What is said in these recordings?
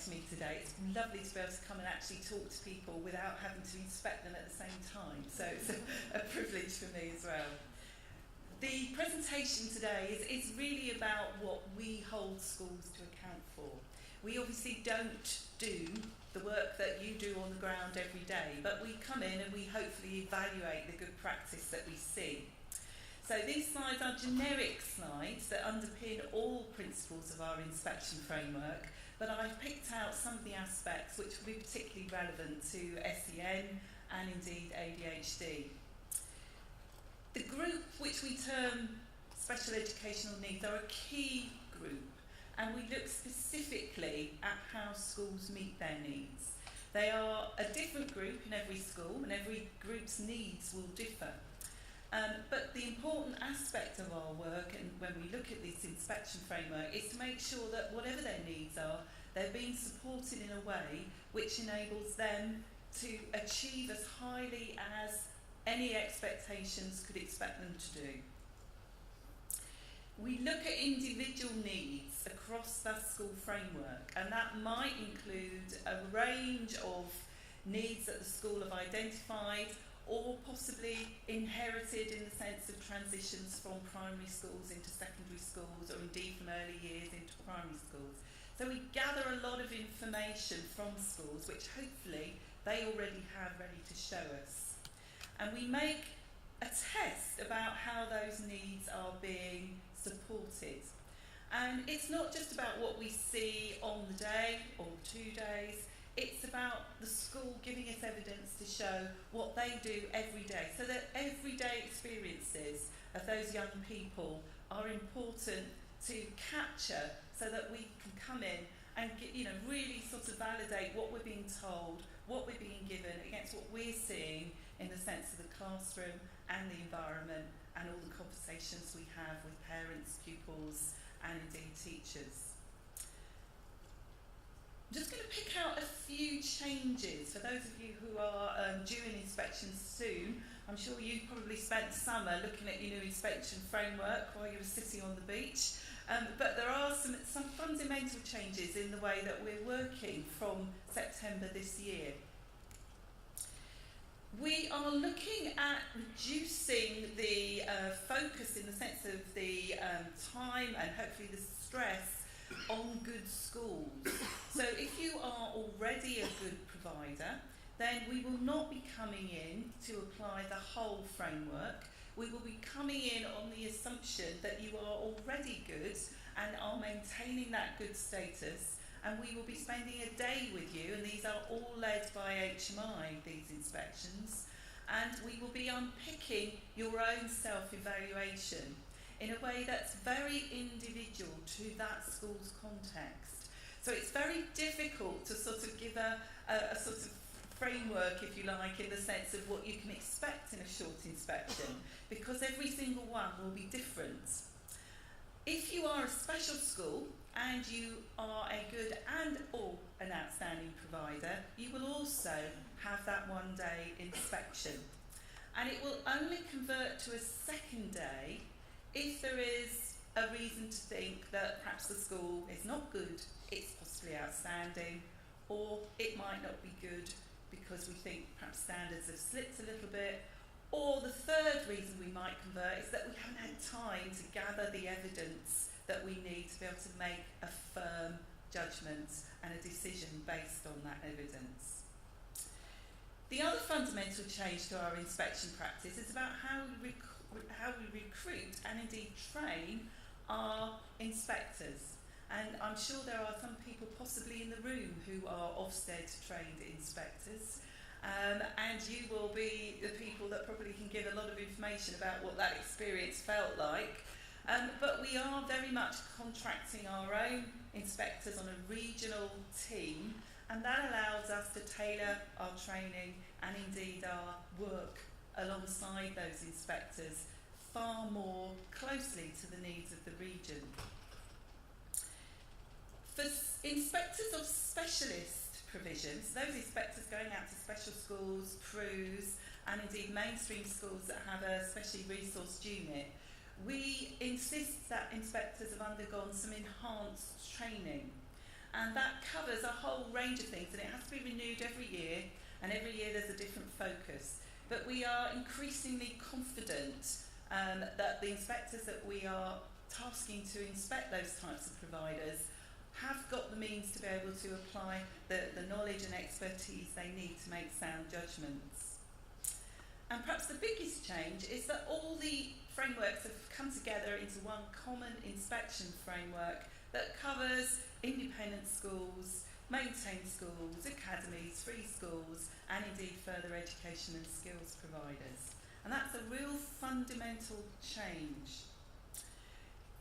inviting me today. It's lovely to be able to come and actually talk to people without having to inspect them at the same time. So it's a privilege for me as well. The presentation today is really about what we hold schools to account for. We obviously don't do the work that you do on the ground every day, but we come in and we hopefully evaluate the good practice that we see. So these slides are generic slides that underpin all principles of our inspection framework, but I've picked out some of the aspects which will be particularly relevant to SEN and indeed ADHD. The group which we term special educational needs are a key group, and we look specifically at how schools meet their needs. They are a different group in every school, and every group's needs will differ. But the important aspect of our work, and when we look at this inspection framework, is to make sure that whatever their needs are, they're being supported in a way which enables them to achieve as highly as any expectations could expect them to do. We look at individual needs across that school framework, and that might include a range of needs that the school have identified or possibly inherited in the sense of transitions from primary schools into secondary schools, or indeed from early years into primary schools. So we gather a lot of information from schools which hopefully they already have ready to show us. And we make a test about how those needs are being supported. And it's not just about what we see on the day or 2 days, it's about the school giving us evidence to show what they do every day, so that everyday experiences of those young people are important to capture, so that we can come in and really sort of validate what we're being told, what we're being given against what we're seeing in the sense of the classroom and the environment and all the conversations we have with parents, pupils and indeed teachers. I'm just going to pick out a few changes for those of you who are due in inspections soon. I'm sure you probably spent summer looking at your new inspection framework while you were sitting on the beach. But there are some fundamental changes in the way that we're working from September this year. We are looking at reducing the focus in the sense of the time and hopefully the stress on good schools. So if you are already a good provider, then we will not be coming in to apply the whole framework. We will be coming in on the assumption that you are already good and are maintaining that good status, and we will be spending a day with you, and these are all led by HMI, these inspections, and we will be unpicking your own self-evaluation in a way that's very individual to that school's context. So it's very difficult to sort of give a sort of framework, if you like, in the sense of what you can expect in a short inspection, because every single one will be different. If you are a special school and you are a good and or an outstanding provider, you will also have that 1 day inspection. And it will only convert to a second day if there is a reason to think that perhaps the school is not good, it's possibly outstanding, or it might not be good because we think perhaps standards have slipped a little bit. Or the third reason we might convert is that we haven't had time to gather the evidence that we need to be able to make a firm judgment and a decision based on that evidence. The other fundamental change to our inspection practice is about how we recruit and indeed train our inspectors. And I'm sure there are some people possibly in the room who are Ofsted trained inspectors. And you will be the people that probably can give a lot of information about what that experience felt like. But we are very much contracting our own inspectors on a regional team, and that allows us to tailor our training and indeed our work alongside those inspectors far more closely to the needs of the region. For inspectors of specialist provisions, those inspectors going out to special schools, PRUs, and indeed mainstream schools that have a specially resourced unit, we insist that inspectors have undergone some enhanced training. and that covers a whole range of things, and it has to be renewed every year, and every year there's a different focus. But we are increasingly confident that the inspectors that we are tasking to inspect those types of providers have got the means to be able to apply the knowledge and expertise they need to make sound judgments. And perhaps the biggest change is that all the frameworks have come together into one common inspection framework that covers independent schools, maintained schools, academies, free schools, and indeed further education and skills providers. And that's a real fundamental change.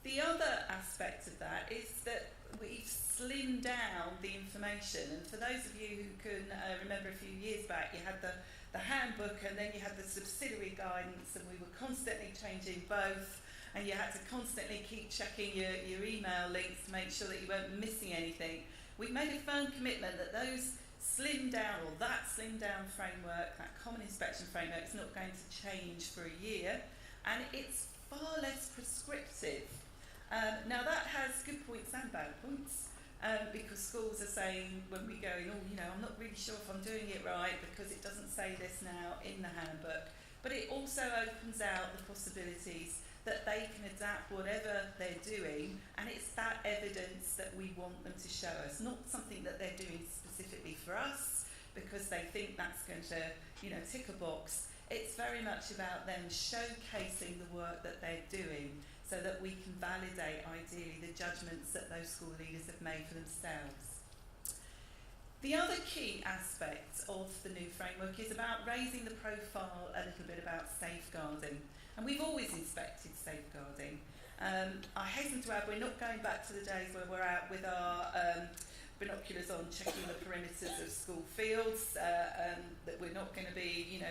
The other aspect of that is that we've slimmed down the information, and for those of you who can remember a few years back, you had the handbook and then you had the subsidiary guidance, and we were constantly changing both, and you had to constantly keep checking your email links to make sure that you weren't missing anything. We've made a firm commitment that those slimmed down, or that slimmed down framework, that common inspection framework, is not going to change for a year, and it's far less prescriptive. Now that has good points and bad points, because schools are saying when we go in, I'm not really sure if I'm doing it right because it doesn't say this now in the handbook. But it also opens out the possibilities that they can adapt whatever they're doing, and it's that evidence that we want them to show us, not something that they're doing specifically for us because they think that's going to, tick a box. It's very much about them showcasing the work that they're doing, so that we can validate, ideally, the judgments that those school leaders have made for themselves. The other key aspect of the new framework is about raising the profile a little bit about safeguarding. And we've always inspected safeguarding. I hasten to add, we're not going back to the days where we're out with our binoculars on checking the perimeters of school fields, that we're not going to be,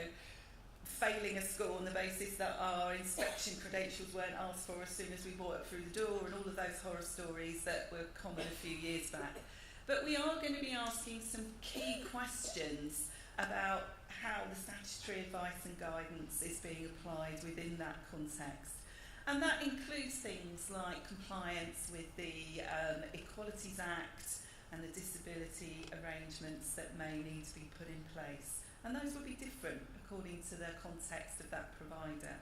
failing a school on the basis that our inspection credentials weren't asked for as soon as we brought it through the door, and all of those horror stories that were common a few years back. But we are going to be asking some key questions about how the statutory advice and guidance is being applied within that context. And that includes things like compliance with the Equalities Act and the disability arrangements that may need to be put in place. And those will be different according to the context of that provider.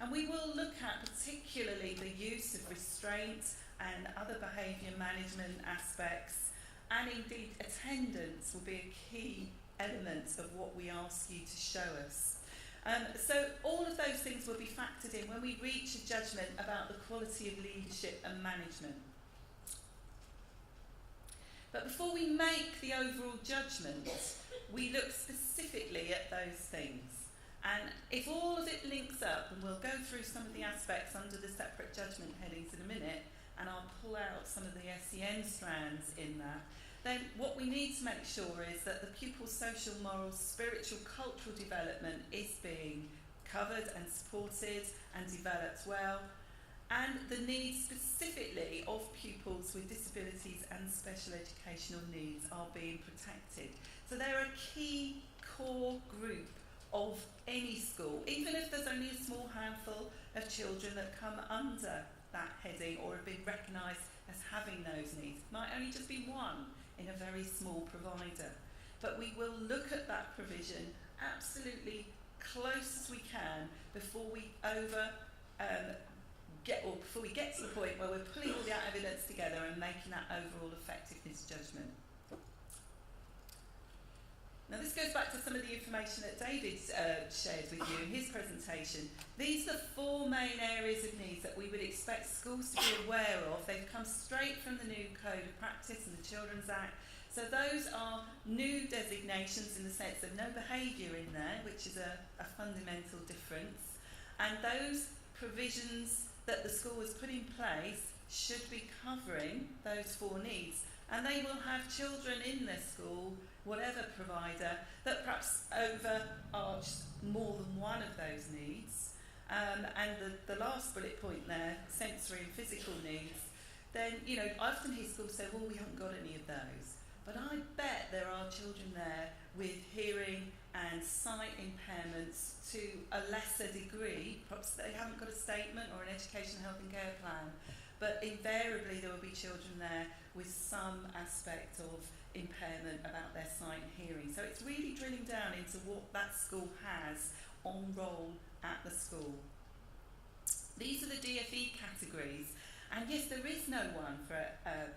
And we will look at particularly the use of restraint and other behaviour management aspects, and indeed attendance will be a key element of what we ask you to show us. So all of those things will be factored in when we reach a judgment about the quality of leadership and management. But before we make the overall judgment, we look specifically at those things. And if all of it links up, and we'll go through some of the aspects under the separate judgment headings in a minute, and I'll pull out some of the SEN strands in that, then what we need to make sure is that the pupil's social, moral, spiritual, cultural development is being covered and supported and developed well, and the needs specifically of pupils with disabilities and special educational needs are being protected. So they're a key core group of any school, even if there's only a small handful of children that come under that heading or have been recognised as having those needs. It might only just be one in a very small provider. But we will look at that provision absolutely close as we can before we get to the point where we're pulling all that evidence together and making that overall effectiveness judgment. Now this goes back to some of the information that David shared with you in his presentation. These are 4 main areas of needs that we would expect schools to be aware of. They've come straight from the new Code of Practice and the Children's Act. So those are new designations in the sense of no behaviour in there, which is a fundamental difference. And those provisions that the school has put in place should be covering those 4 needs. And they will have children in their school, whatever provider, that perhaps overarch more than one of those needs. And the last bullet point there, sensory and physical needs, then, I often hear schools say, well, we haven't got any of those. But I bet there are children there with hearing and sight impairments to a lesser degree. Perhaps they haven't got a statement or an education, health and care plan. but invariably there will be children there with some aspect of impairment about their sight and hearing. So it's really drilling down into what that school has on roll at the school. These are the DFE categories, and yes, there is no one for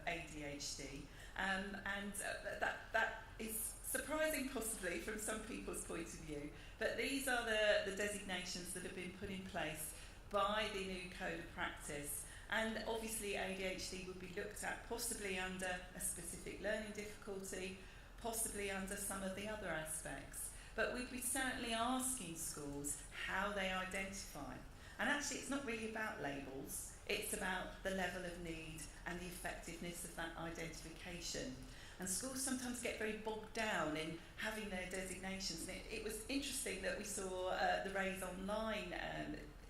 ADHD, that is surprising possibly from some people's point of view, but these are the designations that have been put in place by the new Code of Practice. And obviously ADHD would be looked at possibly under a specific learning difficulty, possibly under some of the other aspects. But we'd be certainly asking schools how they identify. And actually it's not really about labels, it's about the level of need and the effectiveness of that identification. And schools sometimes get very bogged down in having their designations. And it was interesting that we saw the Raise Online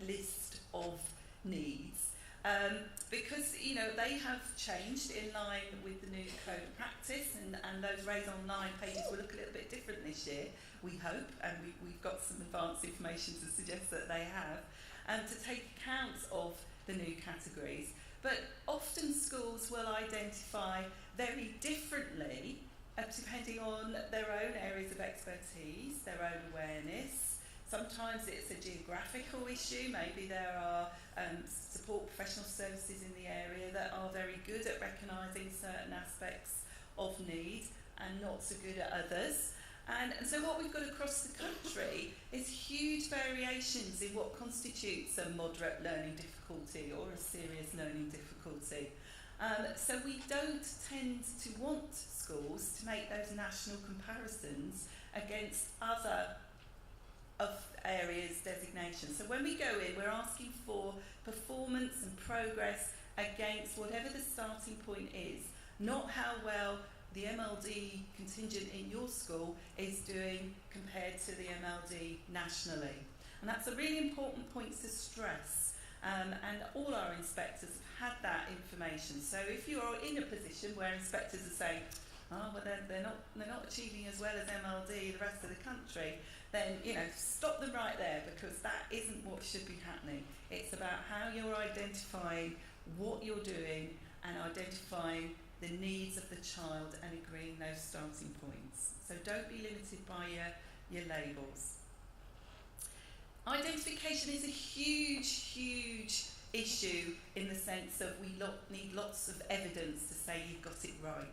list of needs. Because, you know, they have changed in line with the new Code of Practice, and those Raise Online pages will look a little bit different this year, we hope, and we've got some advanced information to suggest that they have, to take account of the new categories. But often schools will identify very differently, depending on their own areas of expertise, their own awareness. Sometimes it's a geographical issue. Maybe there are support professional services in the area that are very good at recognising certain aspects of need and not so good at others. And so what we've got across the country is huge variations in what constitutes a moderate learning difficulty or a serious learning difficulty. So we don't tend to want schools to make those national comparisons against other of areas designations. So when we go in, we're asking for performance and progress against whatever the starting point is, not how well the MLD contingent in your school is doing compared to the MLD nationally. And that's a really important point to stress. And all our inspectors have had that information. So if you are in a position where inspectors are saying, oh, well, they're not achieving as well as MLD the rest of the country, then, you know, stop them right there, because that isn't what should be happening. It's about how you're identifying what you're doing and identifying the needs of the child and agreeing those starting points. So don't be limited by your labels. Identification is a huge issue in the sense of we need lots of evidence to say you've got it right.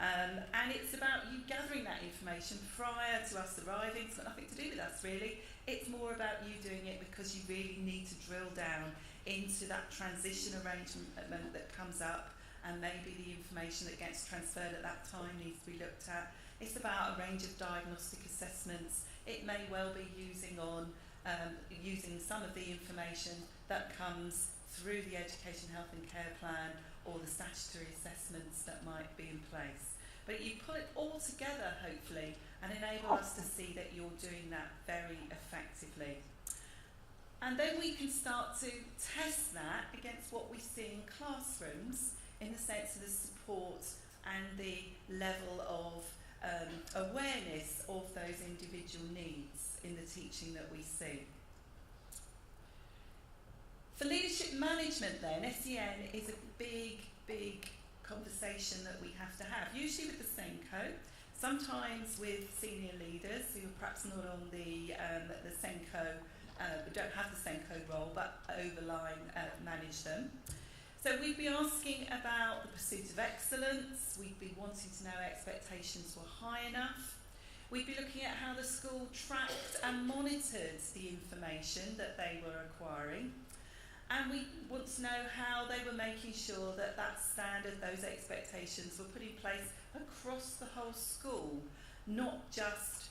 And it's about you gathering that information prior to us arriving. It's got nothing to do with us really. It's more about you doing it because you really need to drill down into that transition arrangement that comes up, and maybe the information that gets transferred at that time needs to be looked at. It's about a range of diagnostic assessments. It may well be using some of the information that comes through the Education, Health and Care Plan or the statutory assessments that might be in place. But you put it all together, hopefully, and enable us to see that you're doing that very effectively. And then we can start to test that against what we see in classrooms in the sense of the support and the level of awareness of those individual needs in the teaching that we see. For leadership management then, SEN is a big conversation that we have to have, usually with the SENCO, sometimes with senior leaders who are perhaps not on the SENCO, don't have the SENCO role, but overline manage them. So we'd be asking about the pursuit of excellence, we'd be wanting to know expectations were high enough, we'd be looking at how the school tracked and monitored the information that they were acquiring, and we want to know how they were making sure that that standard, those expectations were put in place across the whole school, not just,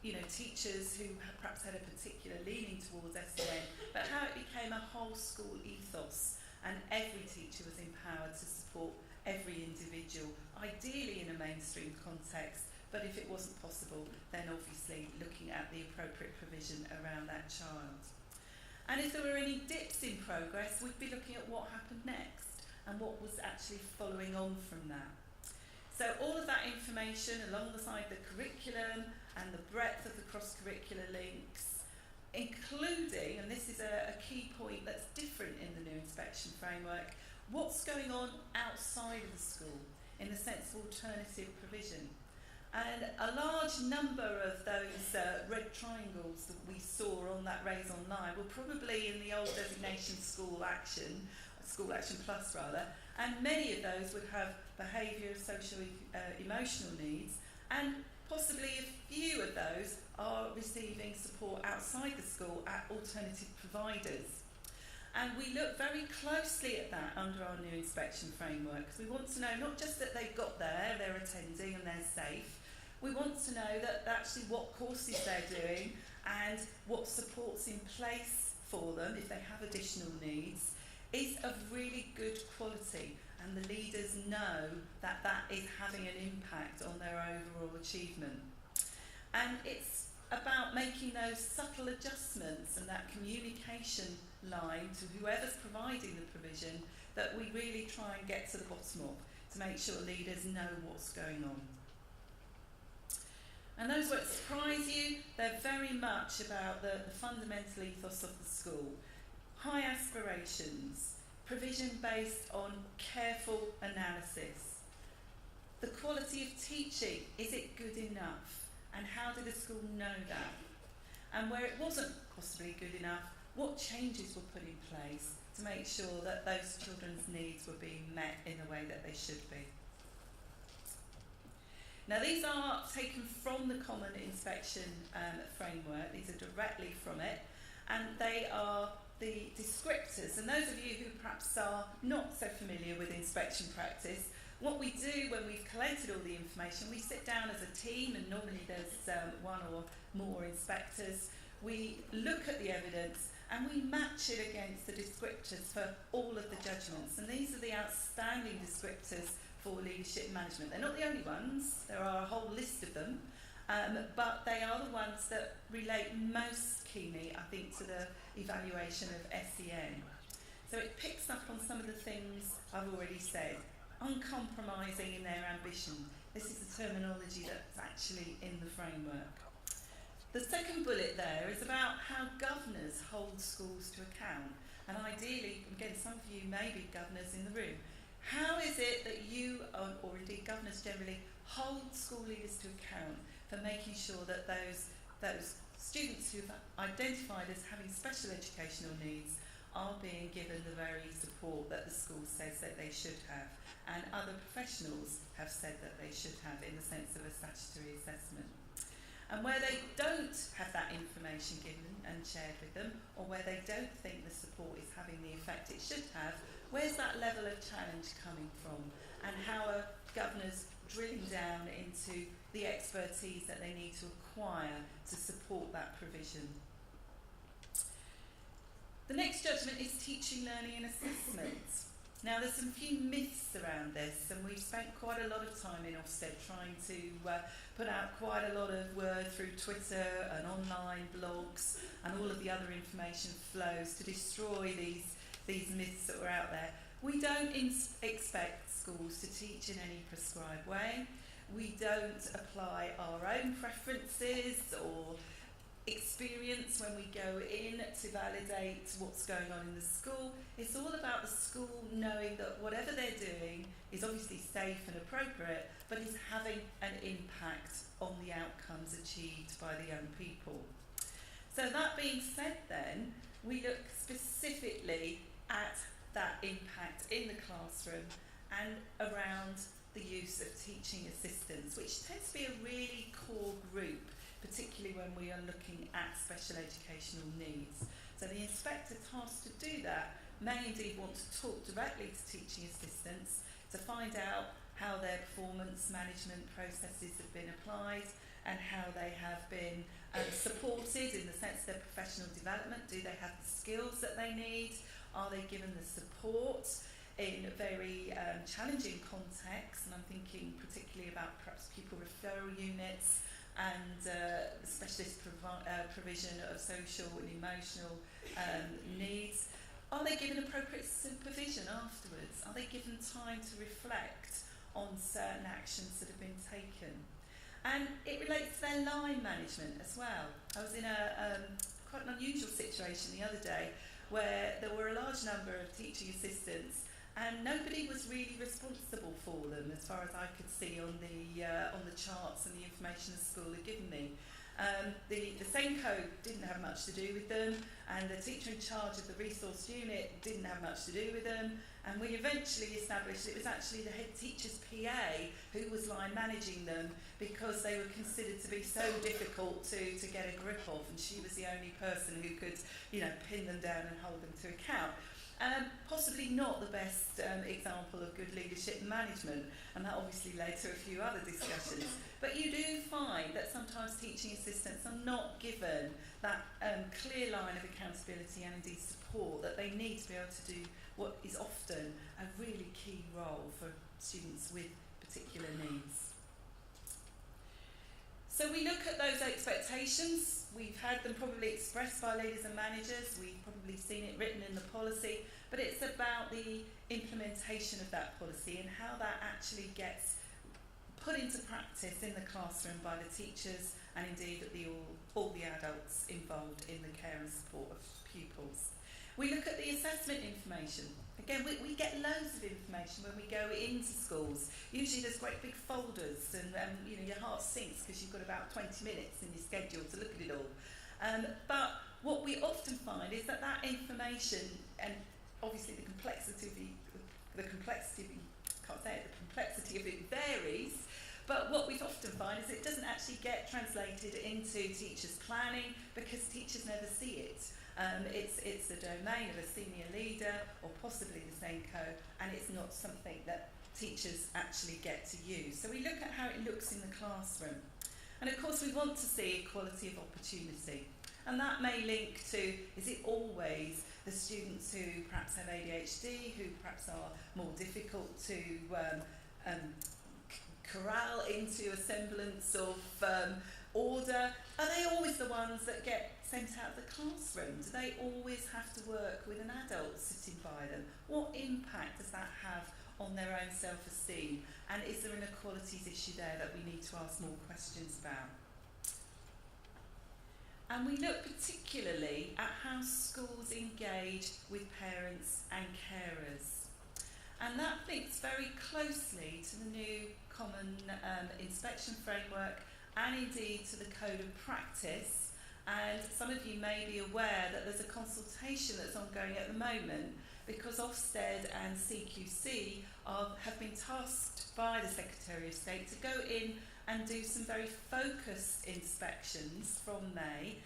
you know, teachers who perhaps had a particular leaning towards SEN, but how it became a whole school ethos and every teacher was empowered to support every individual, ideally in a mainstream context, but if it wasn't possible, then obviously looking at the appropriate provision around that child. And if there were any dips in progress, we'd be looking at what happened next and what was actually following on from that. So all of that information alongside the curriculum and the breadth of the cross-curricular links, including, and this is a key point that's different in the new inspection framework, What's going on outside of the school in the sense of alternative provision? And a large number of those red triangles that we saw on that raise online were probably in the old designation School Action Plus rather, and many of those would have behaviour, social, emotional needs, and possibly a few of those are receiving support outside the school at alternative providers. And we look very closely at that under our new inspection framework, because we want to know not just that they've got there, they're attending and they're safe. We want to know that actually what courses they're doing and what support's in place for them if they have additional needs is of really good quality, and the leaders know that that is having an impact on their overall achievement. And it's about making those subtle adjustments and that communication line to whoever's providing the provision that we really try and get to the bottom of, to make sure leaders know what's going on. And those won't surprise you, they're very much about the fundamental ethos of the school. High aspirations, provision based on careful analysis. The quality of teaching, is it good enough? And how did the school know that? And where it wasn't possibly good enough, what changes were put in place to make sure that those children's needs were being met in the way that they should be? Now these are taken from the Common Inspection Framework, these are directly from it, and they are the descriptors. And those of you who perhaps are not so familiar with inspection practice, what we do when we've collected all the information, we sit down as a team, and normally there's one or more inspectors. We look at the evidence and we match it against the descriptors for all of the judgments. And these are the outstanding descriptors for leadership management. They're not the only ones, there are a whole list of them, but they are the ones that relate most keenly, I think, to the evaluation of SEN. So it picks up on some of the things I've already said. Uncompromising in their ambition. This is the terminology that's actually in the framework. The second bullet there is about how governors hold schools to account. And ideally, again, some of you may be governors in the room. How is it that you, or indeed governors generally, hold school leaders to account for making sure that those students who've identified as having special educational needs are being given the very support that the school says that they should have, and other professionals have said that they should have in the sense of a statutory assessment? And where they don't have that information given and shared with them, or where they don't think the support is having the effect it should have, where's that level of challenge coming from? And how are governors drilling down into the expertise that they need to acquire to support that provision? The next judgment is teaching, learning and assessment. Now there's some few myths around this, and we've spent quite a lot of time in Ofsted trying to put out quite a lot of word through Twitter and online blogs and all of the other information flows to destroy these myths that were out there. We don't expect schools to teach in any prescribed way. We don't apply our own preferences or experience when we go in to validate what's going on in the school. It's all about the school knowing that whatever they're doing is obviously safe and appropriate, but is having an impact on the outcomes achieved by the young people. So that being said then, we look specifically at that impact in the classroom and around the use of teaching assistants, which tends to be a really core group, particularly when we are looking at special educational needs. So the inspector tasked to do that may indeed want to talk directly to teaching assistants to find out how their performance management processes have been applied and how they have been supported in the sense of their professional development. Do they have the skills that they need? Are they given the support in very challenging contexts? And I'm thinking particularly about perhaps pupil referral units and specialist provision of social and emotional needs. Are they given appropriate supervision afterwards? Are they given time to reflect on certain actions that have been taken? And it relates to their line management as well. I was in quite an unusual situation the other day where there were a large number of teaching assistants and nobody was really responsible for them, as far as I could see on the charts and the information the school had given me. The SENCO didn't have much to do with them, and the teacher in charge of the resource unit didn't have much to do with them, and we eventually established it was actually the head teacher's PA who was line managing them, because they were considered to be so difficult to get a grip of, and she was the only person who could, pin them down and hold them to account. Possibly not the best example of good leadership and management, and that obviously led to a few other discussions. But you do find that sometimes teaching assistants are not given that clear line of accountability and indeed support that they need to be able to do what is often a really key role for students with particular needs. So we look at those expectations. We've had them probably expressed by leaders and managers. We've probably seen it written in the policy, but it's about the implementation of that policy and how that actually gets put into practice in the classroom by the teachers and indeed all the adults involved in the care and support of pupils. We look at the assessment information. Again, we get loads of information when we go into schools. Usually there's great big folders and your heart sinks because you've got about 20 minutes in your schedule to look at it all. But what we often find is that information, and obviously the complexity of it varies, but what we often find is it doesn't actually get translated into teachers' planning because teachers never see it. It's the domain of a senior leader or possibly the SENCO, and it's not something that teachers actually get to use. So we look at how it looks in the classroom. And of course we want to see equality of opportunity. And that may link to, is it always the students who perhaps have ADHD, who perhaps are more difficult to corral into a semblance of order? Are they always the ones that get sent out of the classroom? Do they always have to work with an adult sitting by them? What impact does that have on their own self-esteem? And is there an equalities issue there that we need to ask more questions about? And we look particularly at how schools engage with parents and carers. And that links very closely to the new Common Inspection Framework and indeed to the Code of Practice. And some of you may be aware that there's a consultation that's ongoing at the moment because Ofsted and CQC have been tasked by the Secretary of State to go in and do some very focused inspections from May,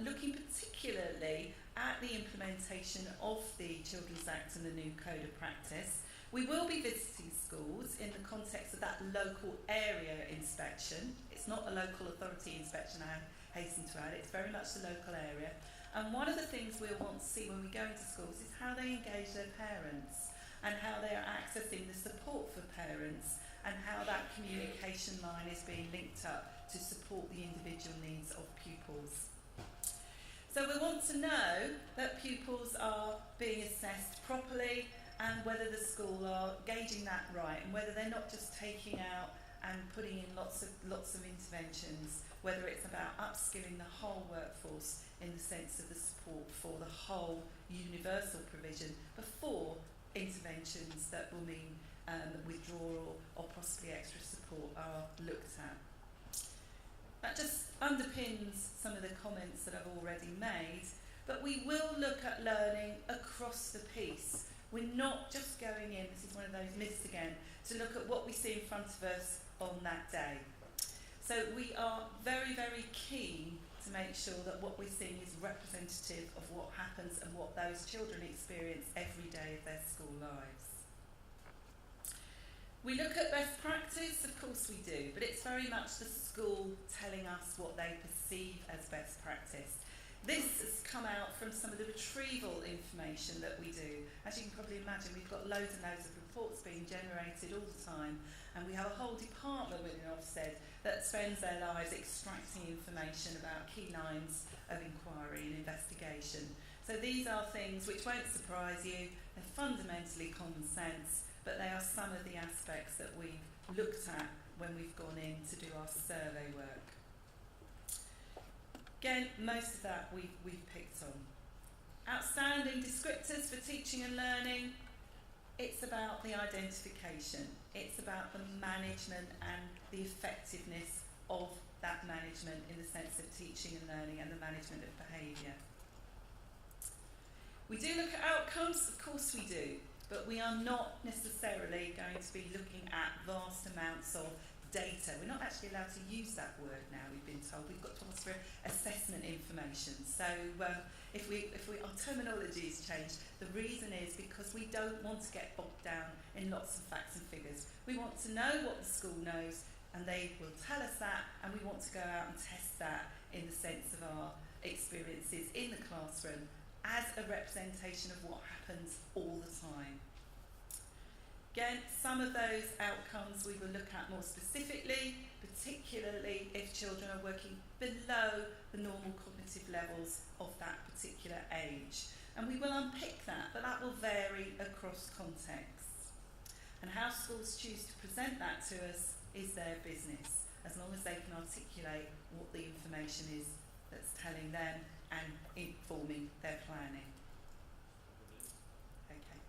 looking particularly at the implementation of the Children's Act and the new Code of Practice. We will be visiting schools in the context of that local area inspection. It's not a local authority inspection, I hasten to add, it's very much the local area. And one of the things we'll want to see when we go into schools is how they engage their parents and how they are accessing the support for parents and how that communication line is being linked up to support the individual needs of pupils. So we want to know that pupils are being assessed properly and whether the school are gauging that right and whether they're not just taking out and putting in lots of interventions, whether it's about upskilling the whole workforce in the sense of the support for the whole universal provision before interventions that will mean withdrawal or possibly extra support are looked at. That just underpins some of the comments that I've already made, but we will look at learning across the piece. We're not just going in, this is one of those myths again, to look at what we see in front of us on that day. So we are very, very keen to make sure that what we're seeing is representative of what happens and what those children experience every day of their school lives. We look at best practice, of course we do, but it's very much the school telling us what they perceive as best practice. This has come out from some of the retrieval information that we do. As you can probably imagine, we've got loads and loads of reports being generated all the time, and we have a whole department within Ofsted that spends their lives extracting information about key lines of inquiry and investigation. So these are things which won't surprise you, they're fundamentally common sense, but they are some of the aspects that we've looked at when we've gone in to do our survey work. Again, most of that we've picked on. Outstanding descriptors for teaching and learning. It's about the identification. It's about the management and the effectiveness of that management in the sense of teaching and learning and the management of behaviour. We do look at outcomes, of course we do, but we are not necessarily going to be looking at vast amounts of data. We're not actually allowed to use that word now, we've been told. We've got to ask for assessment information. So if our terminology is changed, the reason is because we don't want to get bogged down in lots of facts and figures. We want to know what the school knows, and they will tell us that, and we want to go out and test that in the sense of our experiences in the classroom as a representation of what happens all the time. Again, some of those outcomes we will look at more specifically, particularly if children are working below the normal cognitive levels of that particular age. And we will unpick that, but that will vary across contexts. And how schools choose to present that to us is their business, as long as they can articulate what the information is that's telling them and informing their planning. Okay.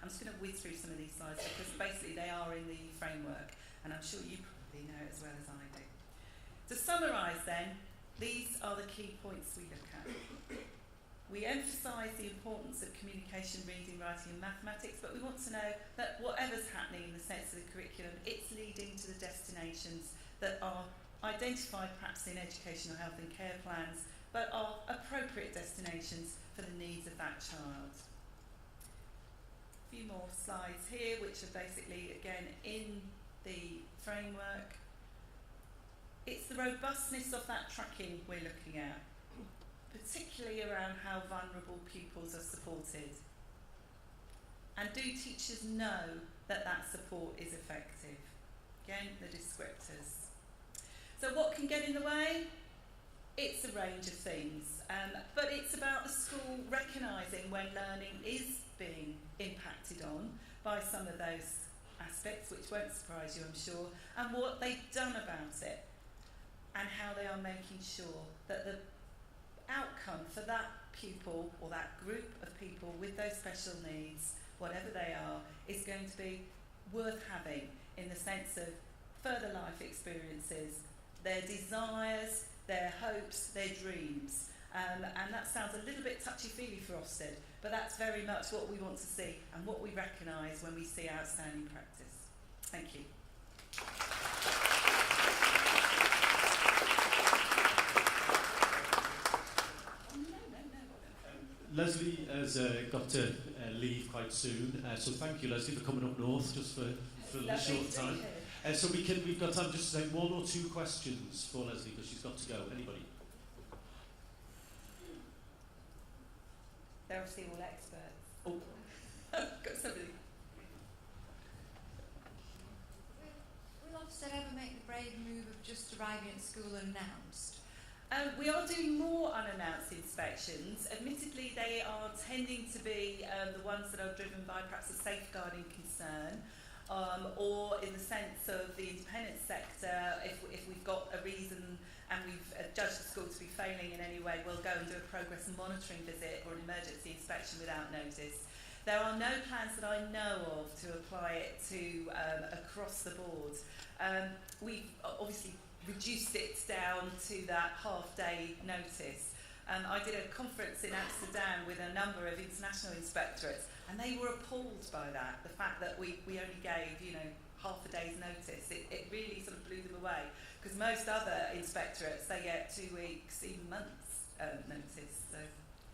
I'm just going to whiz through some of these slides because basically they are in the framework, and I'm sure you probably know as well as I do. To summarise then, these are the key points we look at. We emphasise the importance of communication, reading, writing and mathematics, but we want to know that whatever's happening in the sense of the curriculum, it's leading to the destinations that are identified perhaps in educational health and care plans, but are appropriate destinations for the needs of that child. A few more slides here, which are basically, again, in the framework. It's the robustness of that tracking we're looking at, particularly around how vulnerable pupils are supported. And do teachers know that that support is effective? Again, the descriptors. So what can get in the way? It's a range of things, but it's about the school recognising when learning is being impacted on by some of those aspects, which won't surprise you, I'm sure, and what they've done about it, and how they are making sure that the outcome for that pupil or that group of people with those special needs, whatever they are, is going to be worth having in the sense of further life experiences, their desires, their hopes, their dreams. And that sounds a little bit touchy-feely for Ofsted, but that's very much what we want to see and what we recognise when we see outstanding practice. Thank you. Lesley has got to leave quite soon, so thank you, Lesley, for coming up north just for a short time. So we've got time just to take one or two questions for Lesley because she's got to go. Anybody? They're obviously all experts. Oh. Got somebody. Will Ofsted ever make the brave move of just arriving at school unannounced? We are doing more unannounced inspections. Admittedly, they are tending to be the ones that are driven by perhaps a safeguarding concern, or in the sense of the independent sector, if we've got a reason and we've judged the school to be failing in any way, we'll go and do a progress and monitoring visit or an emergency inspection without notice. There are no plans that I know of to apply it to across the board. We've obviously reduced it down to that half-day notice. I did a conference in Amsterdam with a number of international inspectorates, and they were appalled by that, the fact that we only gave, half a day's notice. It really sort of blew them away, because most other inspectorates, they get 2 weeks, even months notice. So,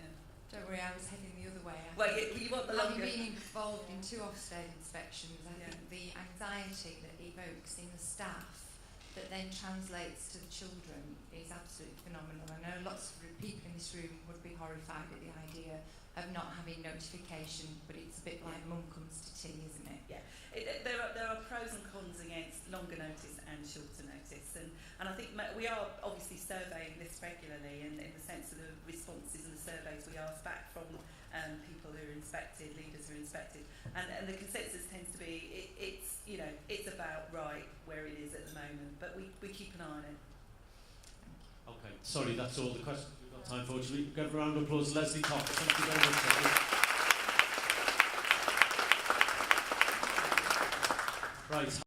yeah. Don't worry, I was heading the other way. Well, you want the longer. Having been involved in 2 Ofsted inspections, I think the anxiety that evokes in the staff that then translates to the children is absolutely phenomenal. I know lots of people in this room would be horrified at the idea of not having notification, but it's a bit like mum comes to tea, isn't it? Yeah, there are pros and cons against longer notice and shorter notice, and I think we are obviously surveying this regularly, and in the sense of the responses and the surveys we ask back from people who are inspected, leaders who are inspected, and the consensus tends to be it's about right where it is at the moment, but we keep an eye on it. Okay, sorry, that's all the questions we've got time for. Should we give a round of applause to Lesley Cox? Thank you very much, Lesley. Right.